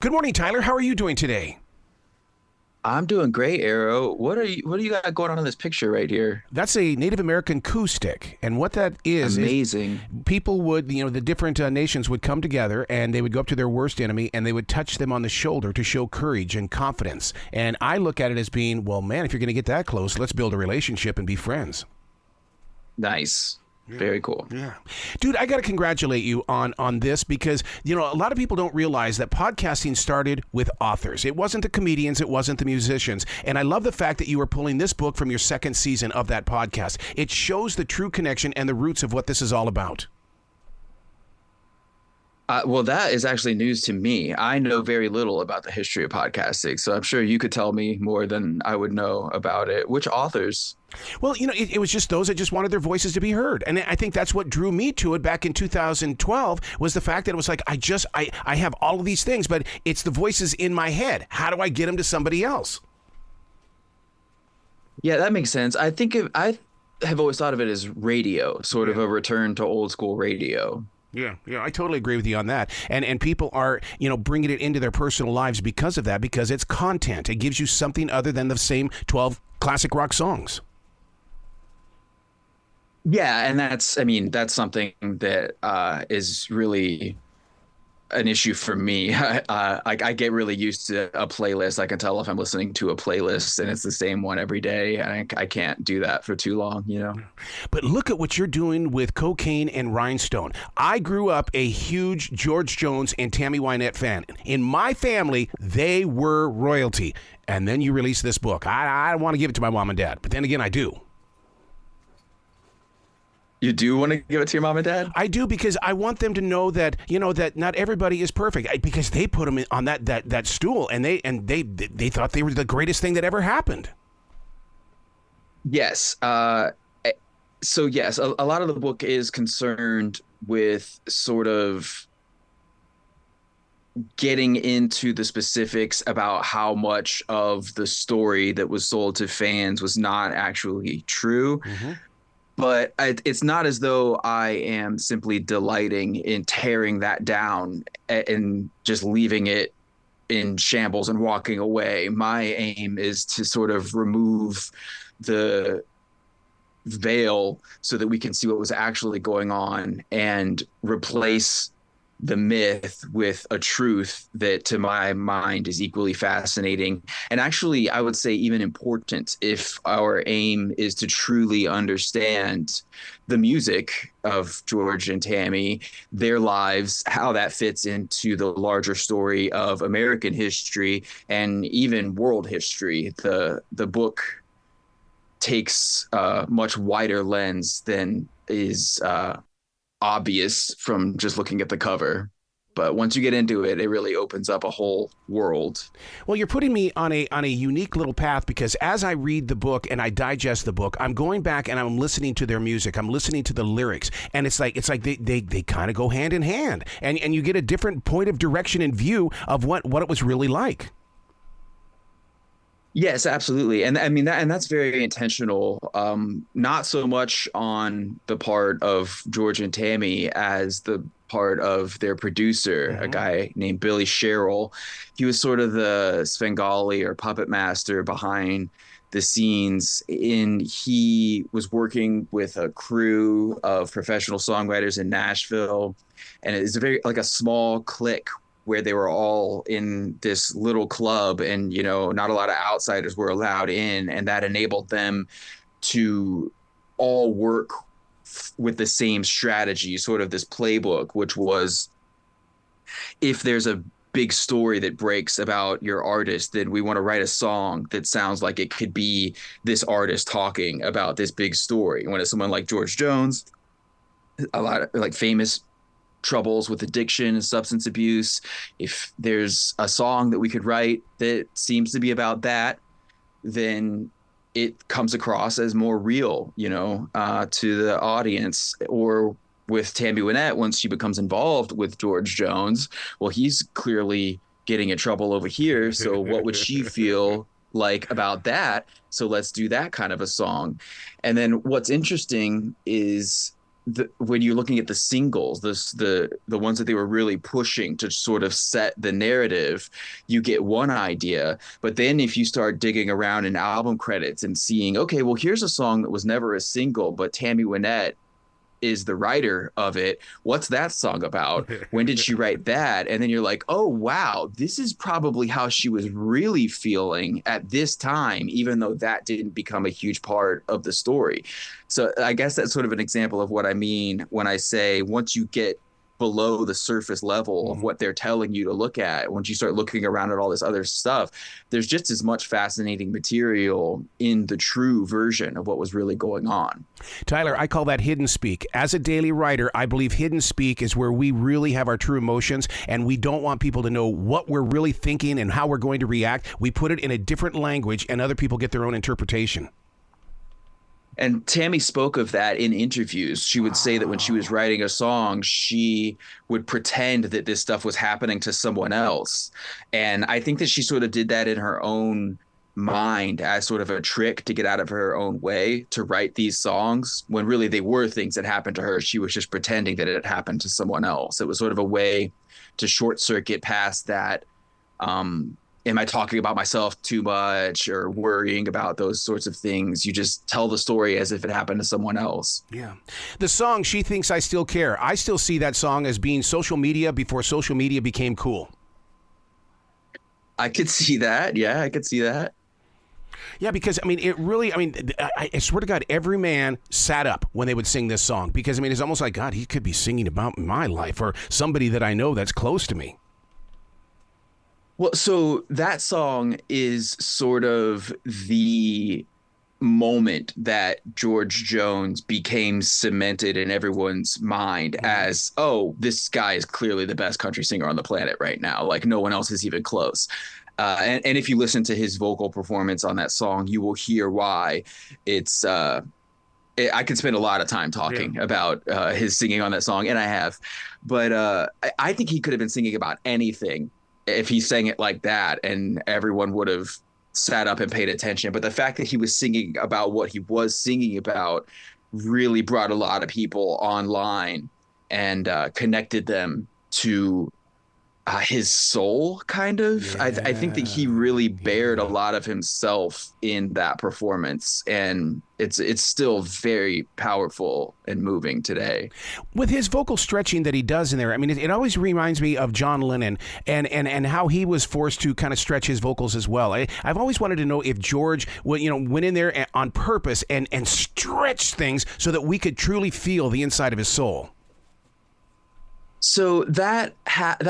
Good morning, Tyler. How are you doing today? I'm doing great, Arrow. What do you got going on in this picture right here? That's a Native American coup stick. And what that is Amazing. people would, the different nations would come together and they would go up to their worst enemy and they would touch them on the shoulder to show courage and confidence. And I look at it as being, well, man, if you're going to get that close, let's build a relationship and be friends. Nice. Very cool. Yeah. Dude, I got to congratulate you on this because, a lot of people don't realize that podcasting started with authors. It wasn't the comedians. It wasn't the musicians. And I love the fact that you are pulling this book from your second season of that podcast. It shows the true connection and the roots of what this is all about. Well, that is actually news to me. I know very little about the history of podcasting, so I'm sure you could tell me more than I would know about it. Which authors? Well, it was just those that just wanted their voices to be heard. And I think that's what drew me to it back in 2012 was the fact that it was like, I have all of these things, but it's the voices in my head. How do I get them to somebody else? Yeah, that makes sense. I have always thought of it as radio, sort of a return to old school radio. Yeah, I totally agree with you on that. And people are, bringing it into their personal lives because of that, because it's content. It gives you something other than the same 12 classic rock songs. Yeah, and that's something that is really an issue for me. I get really used to a playlist. I can tell if I'm listening to a playlist and it's the same one every day. I can't do that for too long. But look at what you're doing with Cocaine and Rhinestone. I grew up a huge George Jones and Tammy Wynette fan. In my family, they were royalty. And then you release this book. I don't want to give it to my mom and dad, but then again, I do. You do want to give it to your mom and dad? I do, because I want them to know that that not everybody is perfect. Because they put them on that stool, and they thought they were the greatest thing that ever happened. Yes. So yes, a lot of the book is concerned with sort of getting into the specifics about how much of the story that was sold to fans was not actually true. Mm-hmm. But it's not as though I am simply delighting in tearing that down and just leaving it in shambles and walking away. My aim is to sort of remove the veil so that we can see what was actually going on and replace the myth with a truth that to my mind is equally fascinating and actually I would say even important if our aim is to truly understand the music of George and Tammy, their lives, how that fits into the larger story of American history and even world history. The book takes a much wider lens than is obvious from just looking at the cover. But once you get into it, it really opens up a whole world. Well, you're putting me on a unique little path, because as I read the book and I digest the book, I'm going back and I'm listening to their music. I'm listening to the lyrics, and it's like they kind of go hand in hand, and you get a different point of direction and view of what it was really like. Yes, absolutely. And I mean and that's very intentional. Not so much on the part of George and Tammy as the part of their producer, a guy named Billy Sherrill. He was sort of the Svengali or puppet master behind the scenes. He was working with a crew of professional songwriters in Nashville. And it's a small clique where they were all in this little club and, not a lot of outsiders were allowed in. And that enabled them to all work with the same strategy, sort of this playbook, which was if there's a big story that breaks about your artist, then we want to write a song that sounds like it could be this artist talking about this big story. When it's someone like George Jones, a lot of like famous troubles with addiction and substance abuse, if there's a song that we could write that seems to be about that, then it comes across as more real, to the audience. Or with Tammy Wynette, once she becomes involved with George Jones, well, he's clearly getting in trouble over here. So what would she feel like about that? So let's do that kind of a song. And then what's interesting is when you're looking at the singles, the ones that they were really pushing to sort of set the narrative, you get one idea. But then if you start digging around in album credits and seeing, okay, well, here's a song that was never a single, but Tammy Wynette is the writer of it. What's that song about? When did she write that? And then you're like, oh, wow, this is probably how she was really feeling at this time, even though that didn't become a huge part of the story. So I guess that's sort of an example of what I mean when I say once you get below the surface level of what they're telling you to look at, once you start looking around at all this other stuff, there's just as much fascinating material in the true version of what was really going on. Tyler, I call that hidden speak. As a daily writer, I believe hidden speak is where we really have our true emotions, and we don't want people to know what we're really thinking and how we're going to react. We put it in a different language, and other people get their own interpretation. And Tammy spoke of that in interviews. She would say that when she was writing a song, she would pretend that this stuff was happening to someone else. And I think that she sort of did that in her own mind as sort of a trick to get out of her own way to write these songs, when really they were things that happened to her. She was just pretending that it happened to someone else. It was sort of a way to short circuit past that am I talking about myself too much or worrying about those sorts of things? You just tell the story as if it happened to someone else. Yeah. The song, She Thinks I Still Care, I still see that song as being social media before social media became cool. I could see that. Yeah, I could see that. Yeah, because, I mean, it really, I mean, I swear to God, every man sat up when they would sing this song. Because, I mean, it's almost like, God, he could be singing about my life or somebody that I know that's close to me. Well, so that song is sort of the moment that George Jones became cemented in everyone's mind as, oh, this guy is clearly the best country singer on the planet right now. Like no one else is even close. And if you listen to his vocal performance on that song, you will hear why. It's I could spend a lot of time talking about his singing on that song, and I have. But I think he could have been singing about anything if he sang it like that, and everyone would have sat up and paid attention. But the fact that he was singing about what he was singing about really brought a lot of people online and connected them to his soul, kind of. I think that he really bared a lot of himself in that performance, and it's still very powerful and moving today. With his vocal stretching that he does in there, I mean, it always reminds me of John Lennon and how he was forced to kind of stretch his vocals as well. I've always wanted to know if George went in there on purpose and stretched things so that we could truly feel the inside of his soul. So that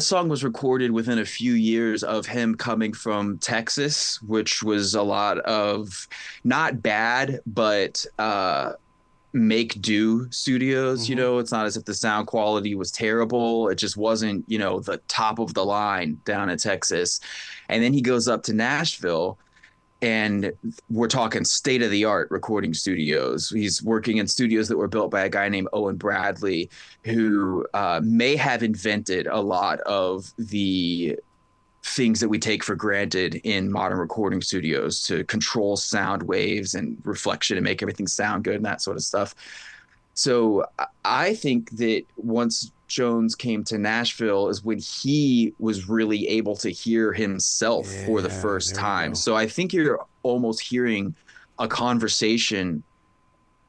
song was recorded within a few years of him coming from Texas, which was a lot of not bad, but make do studios. You know, it's not as if the sound quality was terrible. It just wasn't, the top of the line down in Texas. And then he goes up to Nashville, and we're talking state-of-the-art recording studios. He's working in studios that were built by a guy named Owen Bradley, who may have invented a lot of the things that we take for granted in modern recording studios to control sound waves and reflection and make everything sound good and that sort of stuff. So I think that once Jones came to Nashville is when he was really able to hear himself for the first time. So I think you're almost hearing a conversation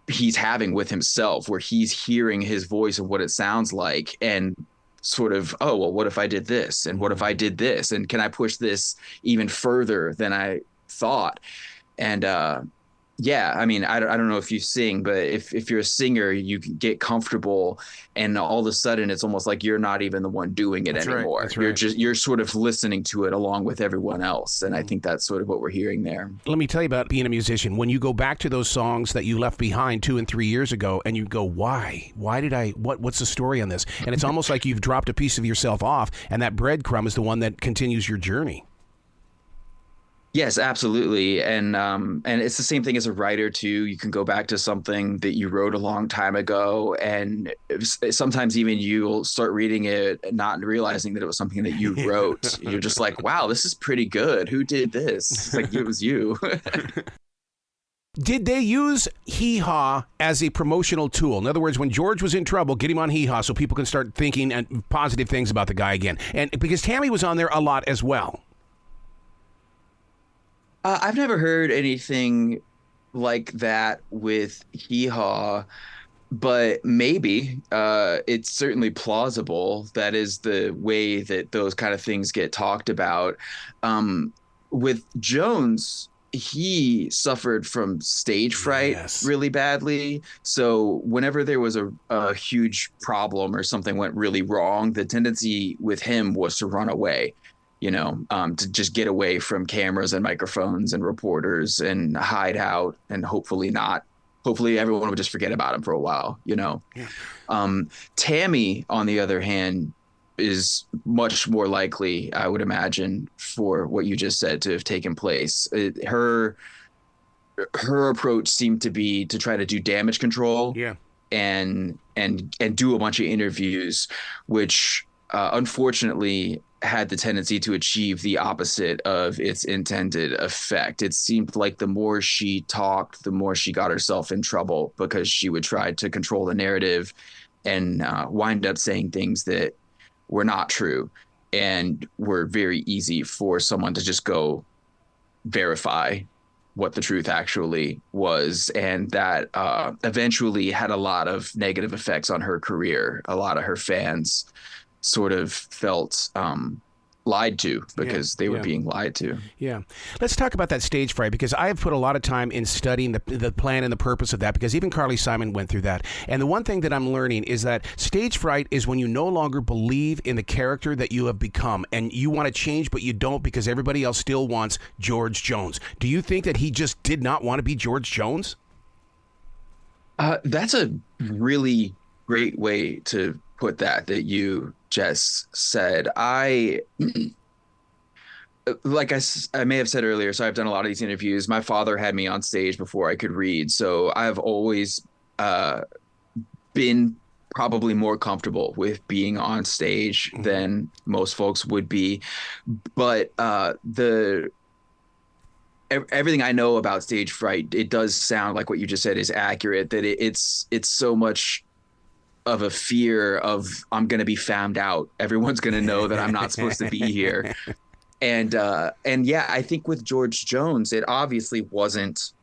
he's having with himself, where he's hearing his voice and what it sounds like, and sort of, oh, well, what if I did this? And what if I did this? And can I push this even further than I thought? And yeah, I mean, I don't know if you sing, but if you're a singer, you get comfortable, and all of a sudden it's almost like you're not even the one doing it anymore. Right, that's right. You're sort of listening to it along with everyone else. And I think that's sort of what we're hearing there. Let me tell you about being a musician. When you go back to those songs that you left behind 2 and 3 years ago, and you go, why did what's the story on this? And it's almost like you've dropped a piece of yourself off, and that breadcrumb is the one that continues your journey. Yes, absolutely. And it's the same thing as a writer too. You can go back to something that you wrote a long time ago, and sometimes even you'll start reading it not realizing that it was something that you wrote. You're just like, wow, this is pretty good. Who did this? It's like, it was you. Did they use Hee Haw as a promotional tool? In other words, when George was in trouble, get him on Hee Haw so people can start thinking and positive things about the guy again. And because Tammy was on there a lot as well. I've never heard anything like that with Hee Haw, but maybe it's certainly plausible. That is the way that those kind of things get talked about. With Jones, he suffered from stage fright really badly. So whenever there was a huge problem or something went really wrong, the tendency with him was to run away, to just get away from cameras and microphones and reporters and hide out and hopefully everyone would just forget about him for a while, Yeah. Tammy, on the other hand, is much more likely, I would imagine, for what you just said to have taken place. Her approach seemed to be to try to do damage control, and do a bunch of interviews, which unfortunately had the tendency to achieve the opposite of its intended effect. It seemed like the more she talked, the more she got herself in trouble, because she would try to control the narrative and wind up saying things that were not true and were very easy for someone to just go verify what the truth actually was. And that eventually had a lot of negative effects on her career. A lot of her fans sort of felt lied to because they were being lied to. Yeah. Let's talk about that stage fright, because I have put a lot of time in studying the plan and the purpose of that, because even Carly Simon went through that. And the one thing that I'm learning is that stage fright is when you no longer believe in the character that you have become, and you want to change, but you don't because everybody else still wants George Jones. Do you think that he just did not want to be George Jones? That's a really great way to put that you just said. I may have said earlier, so I've done a lot of these interviews. My father had me on stage before I could read, so I've always been probably more comfortable with being on stage than most folks would be. But everything I know about stage fright, it does sound like what you just said is accurate, that it's so much of a fear of, I'm going to be found out. Everyone's going to know that I'm not supposed to be here. And yeah, I think with George Jones, it obviously wasn't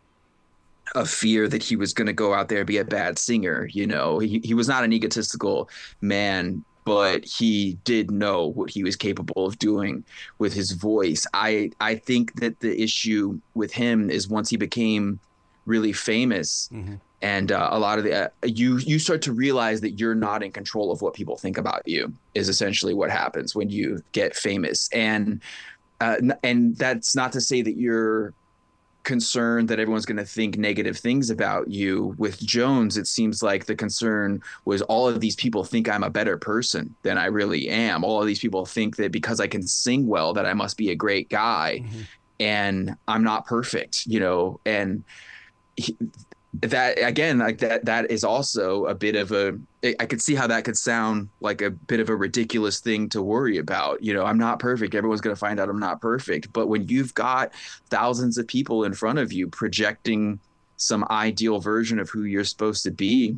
a fear that he was going to go out there and be a bad singer. He was not an egotistical man, but he did know what he was capable of doing with his voice. I think that the issue with him is once he became really famous, and a lot of you start to realize that you're not in control of what people think about you, is essentially what happens when you get famous. And that's not to say that you're concerned that everyone's going to think negative things about you. With Jones, it seems like the concern was, all of these people think I'm a better person than I really am. All of these people think that because I can sing well, that I must be a great guy, and I'm not perfect, and that again, like that is also a bit of I could see how that could sound like a bit of a ridiculous thing to worry about. I'm not perfect. Everyone's going to find out I'm not perfect. But when you've got thousands of people in front of you projecting some ideal version of who you're supposed to be,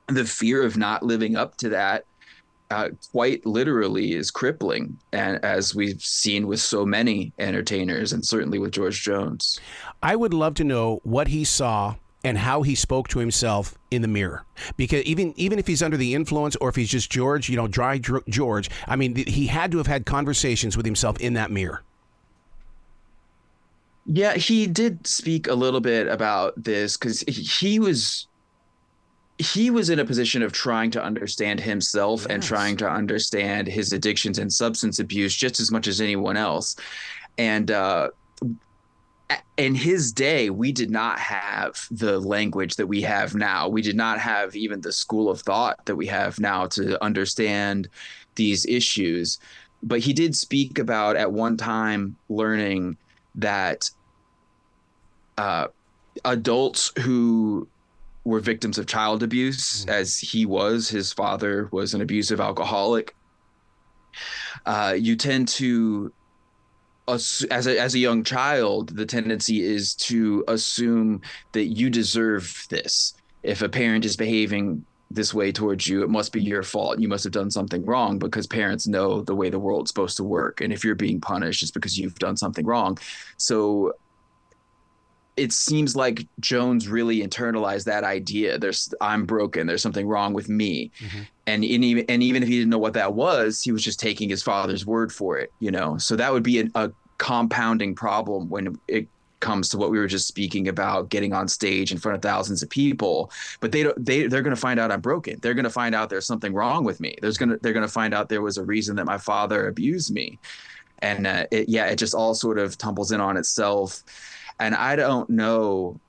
the fear of not living up to that quite literally is crippling, and as we've seen with so many entertainers, and certainly with George Jones. I would love to know what he saw and how he spoke to himself in the mirror, because even if he's under the influence, or if he's just George, dry George, I mean, he had to have had conversations with himself in that mirror. Yeah, he did speak a little bit about this, because he was in a position of trying to understand himself and trying to understand his addictions and substance abuse just as much as anyone else. And in his day, we did not have the language that we have now. We did not have even the school of thought that we have now to understand these issues. But he did speak about, at one time, learning that adults who were victims of child abuse, as he was, his father was an abusive alcoholic, you tend to as a young child, the tendency is to assume that you deserve this. If a parent is behaving this way towards you, it must be your fault. You must have done something wrong, because parents know the way the world's supposed to work. And if you're being punished, it's because you've done something wrong. So it seems like Jones really internalized that idea. I'm broken. There's something wrong with me. Mm-hmm. And even if he didn't know what that was, he was just taking his father's word for it, you know? So that would be a compounding problem when it comes to what we were just speaking about, getting on stage in front of thousands of people. But they're going to find out I'm broken. They're going to find out there's something wrong with me. They're going to find out there was a reason that my father abused me. And it just all sort of tumbles in on itself. And I don't know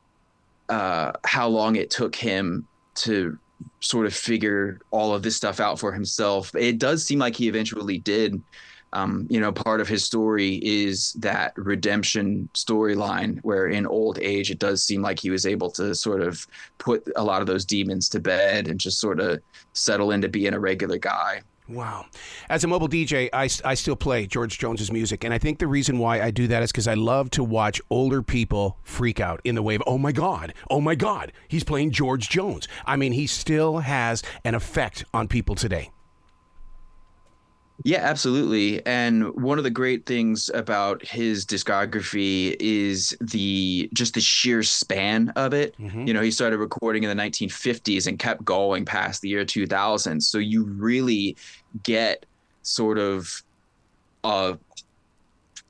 how long it took him to sort of figure all of this stuff out for himself. It does seem like he eventually did. Part of his story is that redemption storyline where in old age, it does seem like he was able to sort of put a lot of those demons to bed and just sort of settle into being a regular guy. Wow. As a mobile DJ, I still play George Jones's music. And I think the reason why I do that is because I love to watch older people freak out in the way of, oh my God, he's playing George Jones. I mean, he still has an effect on people today. Yeah, absolutely. And one of the great things about his discography is the sheer span of it. Mm-hmm. You know, he started recording in the 1950s and kept going past the year 2000. So you really get sort of a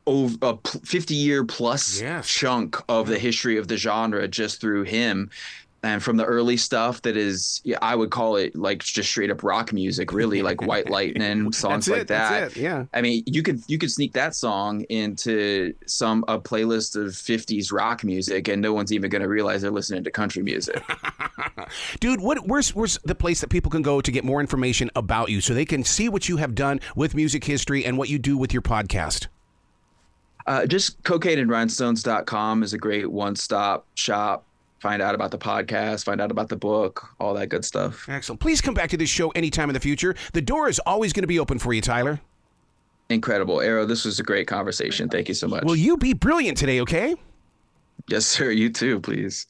50-year plus chunk of the history of the genre just through him. And from the early stuff that is, I would call it like just straight up rock music, really, like White Lightning, songs like that. That's it, yeah. I mean, you could sneak that song into a playlist of 50s rock music, and no one's even going to realize they're listening to country music. Dude, where's the place that people can go to get more information about you so they can see what you have done with music history and what you do with your podcast? Just cocaineandrhinestones.com is a great one-stop shop. Find out about the podcast, find out about the book, all that good stuff. Excellent. Please come back to this show anytime in the future. The door is always going to be open for you, Tyler. Incredible. Arrow, this was a great conversation. Thank you so much. Will you be brilliant today, okay? Yes, sir. You too, please.